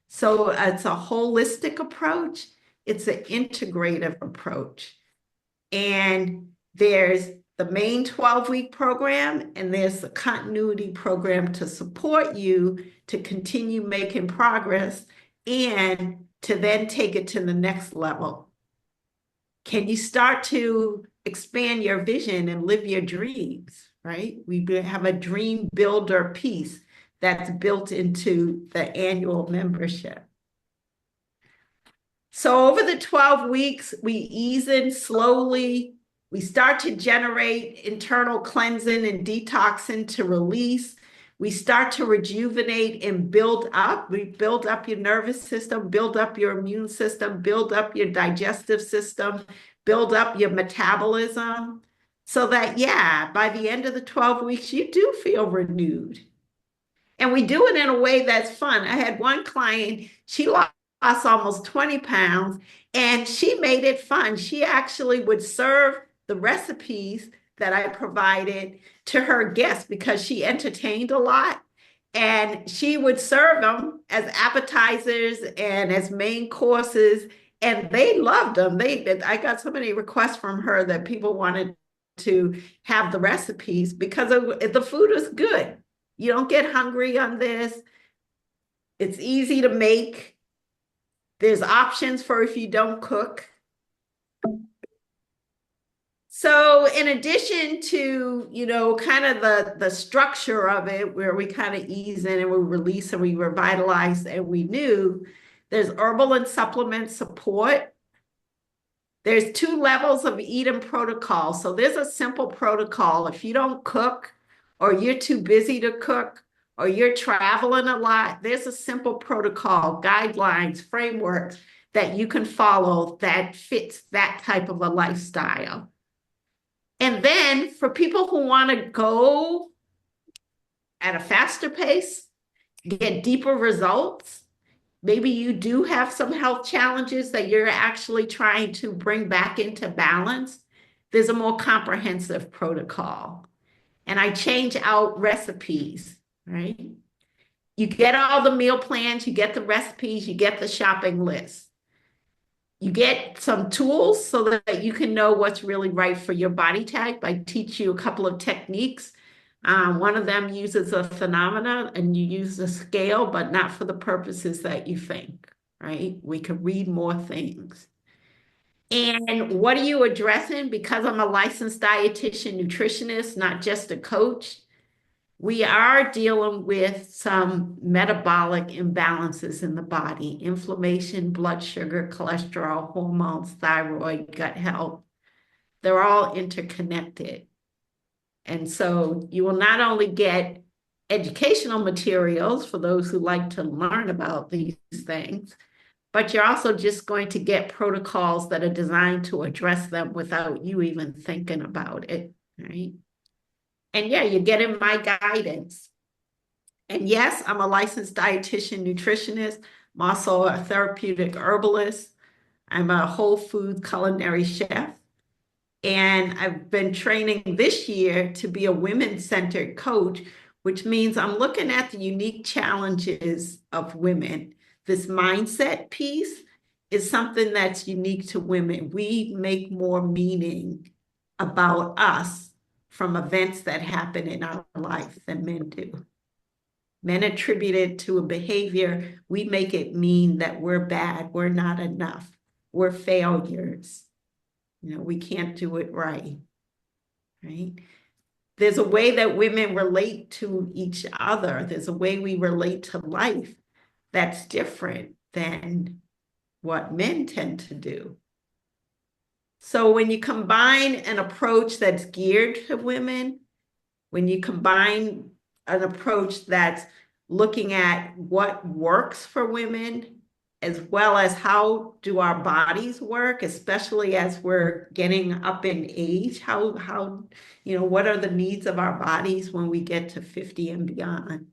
So it's a holistic approach. It's an integrative approach. And there's the main 12-week program, and there's the continuity program to support you to continue making progress and to then take it to the next level. Can you start to expand your vision and live your dreams, right? We have a dream builder piece that's built into the annual membership. So over the 12 weeks, we ease in slowly. We start to generate internal cleansing and detoxing to release. We start to rejuvenate and build up. We build up your nervous system, build up your immune system, build up your digestive system, build up your metabolism, so that, yeah, by the end of the 12 weeks, you do feel renewed. And we do it in a way that's fun. I had one client, she lost almost 20 pounds, and she made it fun. She actually would serve the recipes that I provided to her guests because she entertained a lot. And she would serve them as appetizers and as main courses, and they loved them. I got so many requests from her that people wanted to have the recipes because the food is good. You don't get hungry on this. It's easy to make. There's options for if you don't cook. So in addition to, kind of the structure of it, where we kind of ease in and we release and we revitalize and we renew, there's herbal and supplement support. There's 2 levels of eating protocol. So there's a simple protocol. If you don't cook, or you're too busy to cook, or you're traveling a lot, there's a simple protocol, guidelines, frameworks that you can follow that fits that type of a lifestyle. And then for people who want to go at a faster pace, get deeper results, maybe you do have some health challenges that you're actually trying to bring back into balance, there's a more comprehensive protocol. And I change out recipes, right? You get all the meal plans, you get the recipes, you get the shopping list. You get some tools so that you can know what's really right for your body type. I teach you a couple of techniques. One of them uses a phenomena and you use a scale, but not for the purposes that you think, right? We can read more things. And what are you addressing? Because I'm a licensed dietitian, nutritionist, not just a coach, we are dealing with some metabolic imbalances in the body, inflammation, blood sugar, cholesterol, hormones, thyroid, gut health. They're all interconnected. And so you will not only get educational materials for those who like to learn about these things, but you're also just going to get protocols that are designed to address them without you even thinking about it, right? And yeah, you're getting my guidance. And yes, I'm a licensed dietitian, nutritionist. I'm also a therapeutic herbalist. I'm a whole food culinary chef. And I've been training this year to be a women-centered coach, which means I'm looking at the unique challenges of women. This mindset piece is something that's unique to women. We make more meaning about us from events that happen in our life than men do. Men attribute it to a behavior. We make it mean that we're bad, we're not enough, we're failures. We can't do it right? There's a way that women relate to each other. There's a way we relate to life that's different than what men tend to do. So when you combine an approach that's geared to women, when you combine an approach that's looking at what works for women, as well as how do our bodies work, especially as we're getting up in age, what are the needs of our bodies when we get to 50 and beyond?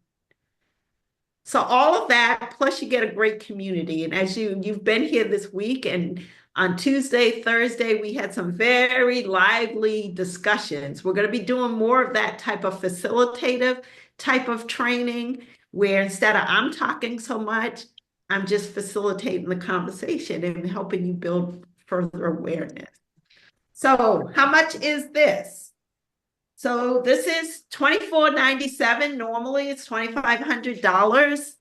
So all of that, plus you get a great community. And as you've been here this week, and on Tuesday, Thursday, we had some very lively discussions. We're going to be doing more of that type of facilitative type of training, where instead of I'm talking so much, I'm just facilitating the conversation and helping you build further awareness. So how much is this? So this is $24.97. Normally it's $2,500.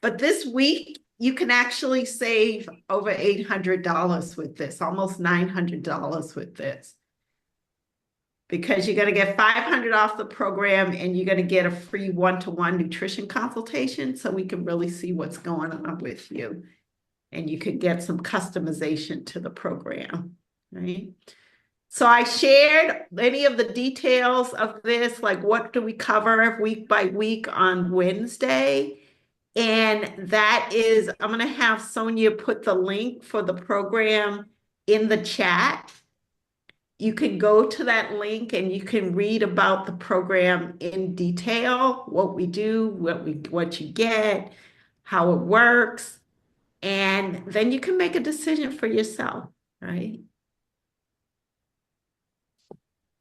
But this week, you can actually save over $800 with this, almost $900 with this. because you're going to get $500 off the program and you're going to get a free one-to-one nutrition consultation so we can really see what's going on with you. And you could get some customization to the program, right? So I shared any of the details of this, like what do we cover week by week on Wednesday. And that is, I'm going to have Sonia put the link for the program in the chat. You can go to that link and you can read about the program in detail, what we do, what you get, how it works, and then you can make a decision for yourself, right?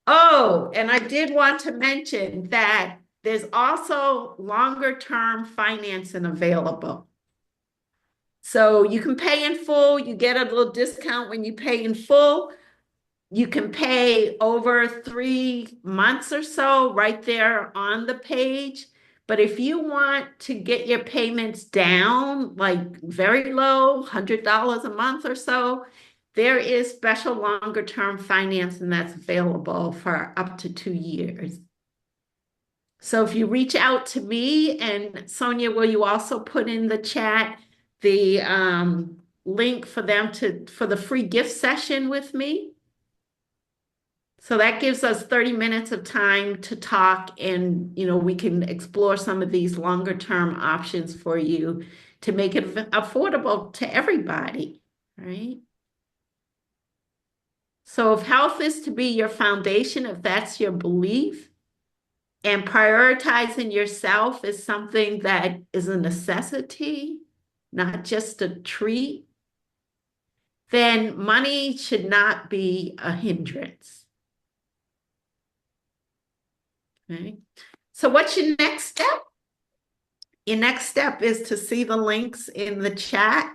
Oh, and I did want to mention that there's also longer term financing available. So you can pay in full, you get a little discount when you pay in full. You can pay over 3 months or so right there on the page. But if you want to get your payments down, like very low, $100 a month or so, there is special longer term financing that's available for up to 2 years. So if you reach out to me, and Sonia, will you also put in the chat the link for them for the free gift session with me? So that gives us 30 minutes of time to talk, and we can explore some of these longer term options for you to make it affordable to everybody, right? So if health is to be your foundation, if that's your belief, and prioritizing yourself is something that is a necessity, not just a treat, then money should not be a hindrance. Okay. So what's your next step? Your next step is to see the links in the chat.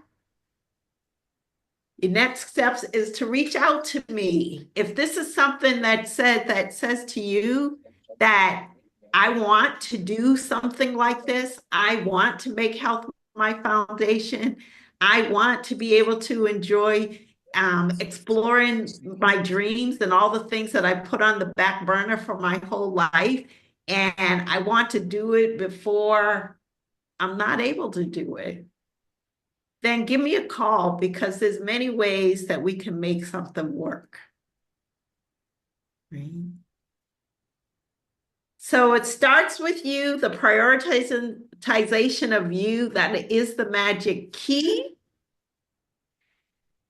Your next steps is to reach out to me. If this is something that says to you that I want to do something like this, I want to make health my foundation, I want to be able to enjoy exploring my dreams and all the things that I put on the back burner for my whole life, and I want to do it before I'm not able to do it, then give me a call, because there's many ways that we can make something work. Right? So it starts with you, the prioritization of you, that is the magic key.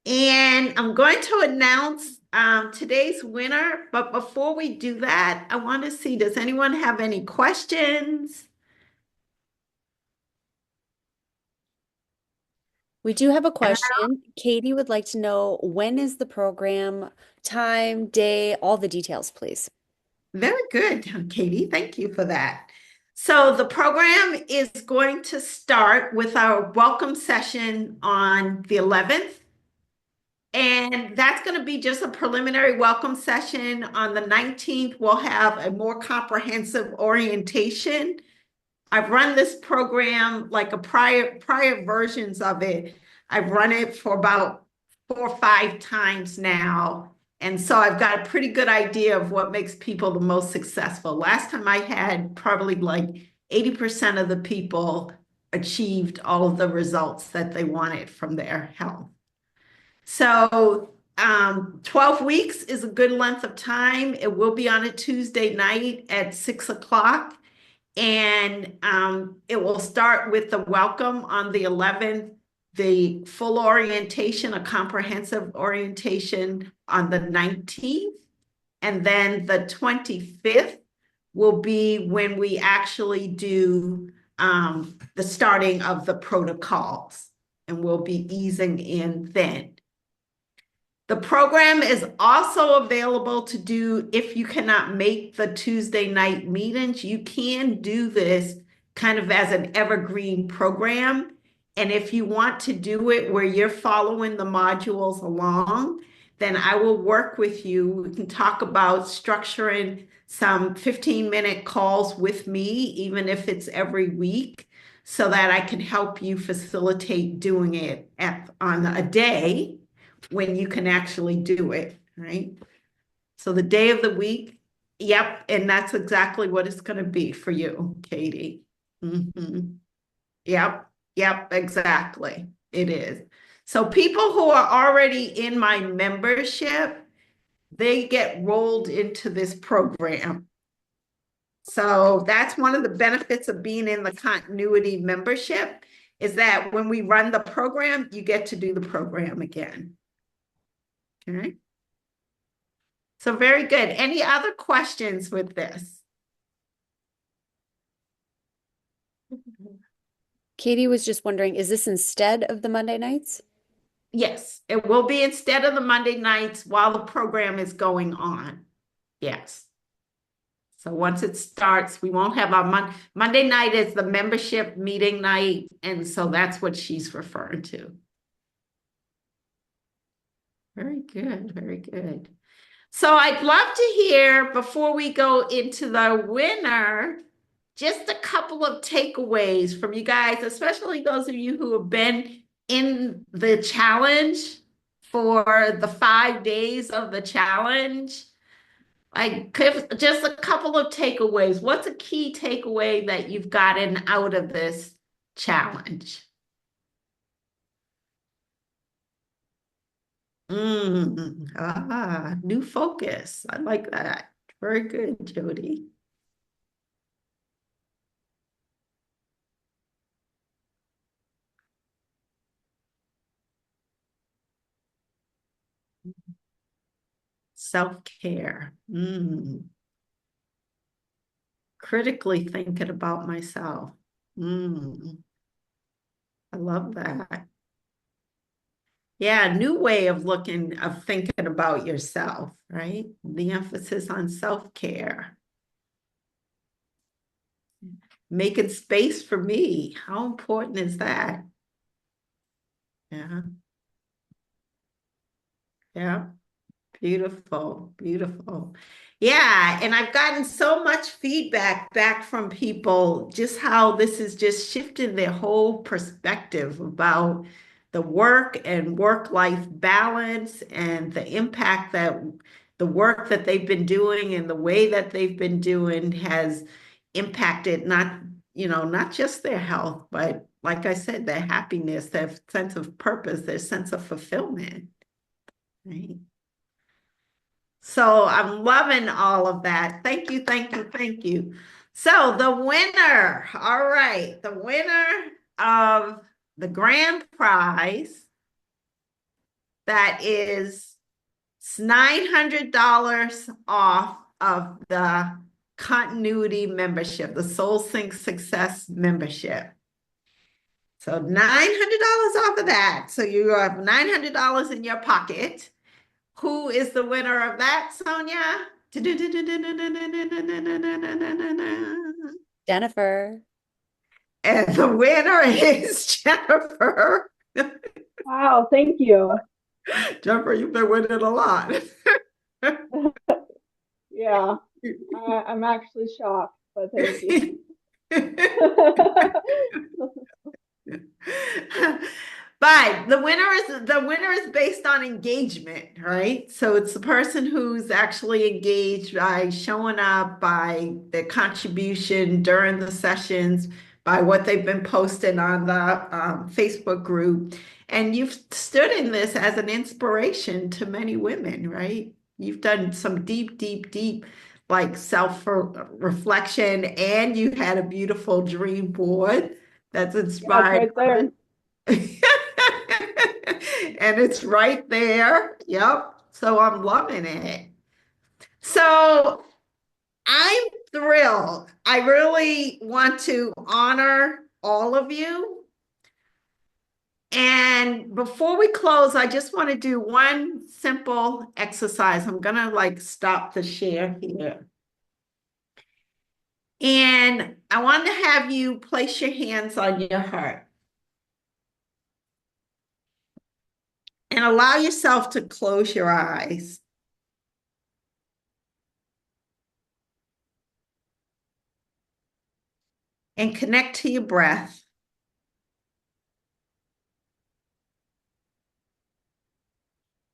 And I'm going to announce today's winner. But before we do that, I want to see, does anyone have any questions? We do have a question. Katie would like to know, when is the program, time, day, all the details, please. Very good, Katie. Thank you for that. So the program is going to start with our welcome session on the 11th. And that's going to be just a preliminary welcome session. On the 19th, we'll have a more comprehensive orientation. I've run this program, like a prior versions of it. I've run it for about 4 or 5 times now. And so I've got a pretty good idea of what makes people the most successful. Last time I had probably like 80% of the people achieved all of the results that they wanted from their health. So 12 weeks is a good length of time. It will be on a Tuesday night at 6 o'clock. And it will start with the welcome on the 11th, the full orientation, a comprehensive orientation on the 19th. And then the 25th will be when we actually do the starting of the protocols, and we'll be easing in then. The program is also available to do if you cannot make the Tuesday night meetings. You can do this kind of as an evergreen program. And if you want to do it where you're following the modules along, then I will work with you. We can talk about structuring some 15-minute calls with me, even if it's every week, so that I can help you facilitate doing it on a day when you can actually do it, right? So the day of the week Yep, and that's exactly what it's gonna be for you, Katie. Yep, yep, exactly. It is. So people who are already in my membership, they get rolled into this program. So that's one of the benefits of being in the continuity membership, is that when we run the program, you get to do the program again. Okay. So very good. Any other questions with this? Katie was just wondering, is this instead of the Monday nights? Yes, it will be instead of the Monday nights while the program is going on. Yes. So once it starts, we won't have our Monday night is the membership meeting night, and so that's what she's referring to. Very good, very good. So I'd love to hear, before we go into the winner, just a couple of takeaways from you guys, especially those of you who have been in the challenge for the 5 days of the challenge. Like, just a couple of takeaways. What's a key takeaway that you've gotten out of this challenge? New focus. I like that. Very good, Jody. Self-care. Critically thinking about myself. I love that. Yeah, new way of thinking about yourself, right? The emphasis on self-care. Making space for me. How important is that? Yeah. Yeah. Beautiful, beautiful. Yeah, and I've gotten so much feedback back from people, just how this has just shifted their whole perspective about the work and work-life balance and the impact that the work that they've been doing and the way that they've been doing has impacted not just their health, but like I said, their happiness, their sense of purpose, their sense of fulfillment, right? So I'm loving all of that. Thank you, thank you, thank you. So the winner, all right, the winner of the grand prize, that is $900 off of the continuity membership, the SoulSync Success membership. So $900 off of that. So you have $900 in your pocket. Who is the winner of that, Sonia? Jennifer. And the winner is Jennifer. Wow, thank you. Jennifer, you've been winning a lot. Yeah, I'm actually shocked, but thank you. But the winner is based on engagement, right? So it's the person who's actually engaged by showing up, by their contribution during the sessions, by what they've been posting on the Facebook group. And you've stood in this as an inspiration to many women, right? You've done some deep, deep, deep like self-reflection, and you had a beautiful dream board that's Yeah, it's inspired. right there. And it's right there. Yep. So I'm loving it. So I'm thrilled. I really want to honor all of you. And before we close, I just want to do one simple exercise. I'm going to stop the share here. And I want to have you place your hands on your heart. And allow yourself to close your eyes. And connect to your breath.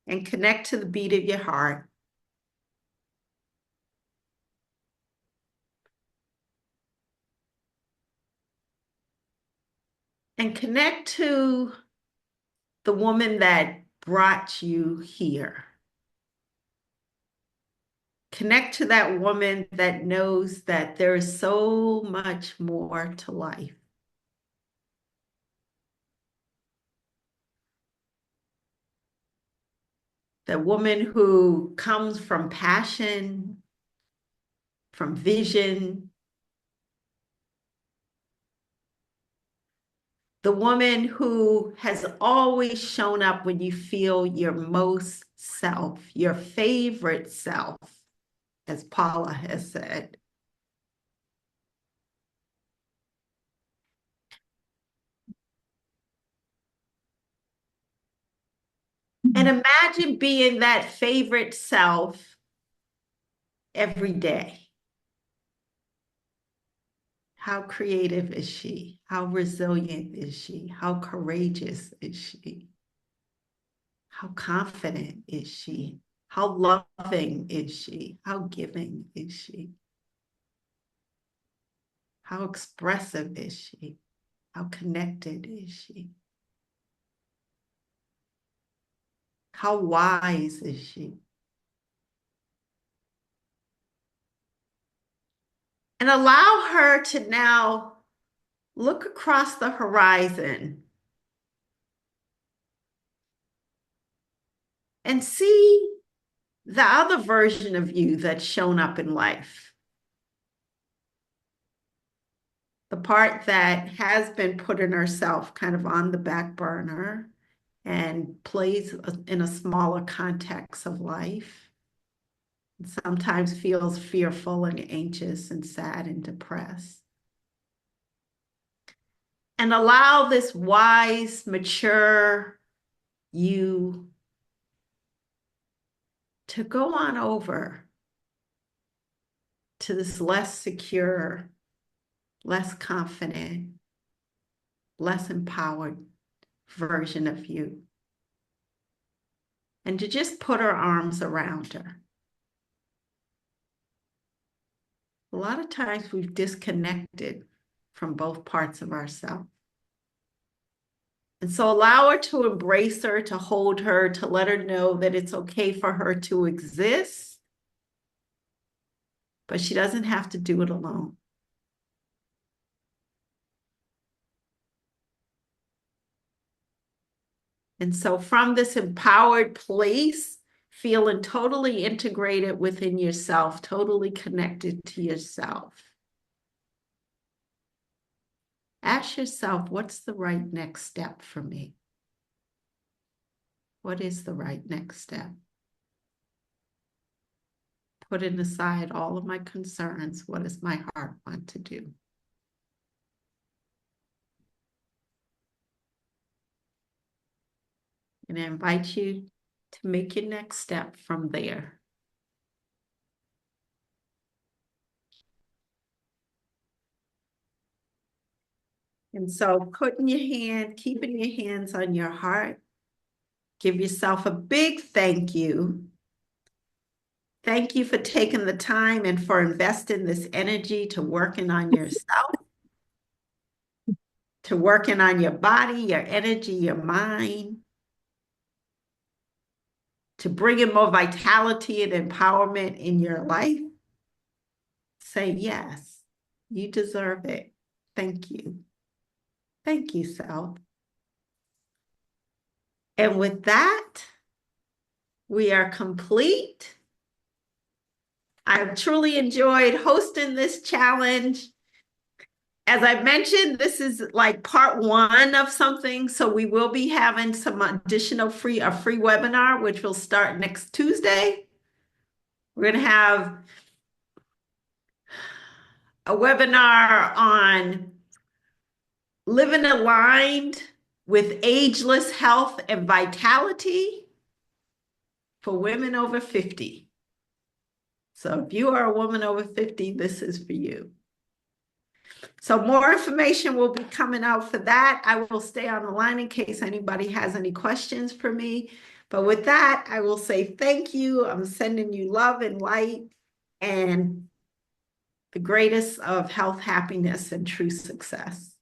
And connect to the beat of your heart. and connect to the woman that brought you here. Connect to that woman that knows that there is so much more to life. The woman who comes from passion, from vision. The woman who has always shown up when you feel your most self, your favorite self, as Paula has said. And imagine being that favorite self every day. How creative is she? How resilient is she? How courageous is she? How confident is she? How loving is she? How giving is she? How expressive is she? How connected is she? How wise is she? And allow her to now look across the horizon and see the other version of you that's shown up in life. The part that has been putting herself kind of on the back burner and plays in a smaller context of life. And sometimes feels fearful and anxious and sad and depressed. And allow this wise, mature you to go on over to this less secure, less confident, less empowered version of you. And to just put her arms around her. A lot of times we've disconnected from both parts of ourselves. And so allow her to embrace her, to hold her, to let her know that it's okay for her to exist, but she doesn't have to do it alone. And so from this empowered place, feeling totally integrated within yourself, totally connected to yourself, ask yourself, what's the right next step for me? What is the right next step? Putting aside all of my concerns, what does my heart want to do? And I invite you to make your next step from there. And so keeping your hands on your heart, give yourself a big thank you. Thank you for taking the time and for investing this energy to working on yourself, to working on your body, your energy, your mind, to bringing more vitality and empowerment in your life. Say yes, you deserve it. Thank you. Thank you, self. And with that, we are complete. I've truly enjoyed hosting this challenge. As I mentioned, this is like part one of something, so we will be having some additional free webinar, which will start next Tuesday. We're going to have a webinar on living aligned with ageless health and vitality for women over 50. So if you are a woman over 50, this is for you. So more information will be coming out for that. I will stay on the line in case anybody has any questions for me. But with that, I will say thank you. I'm sending you love and light and the greatest of health, happiness, and true success.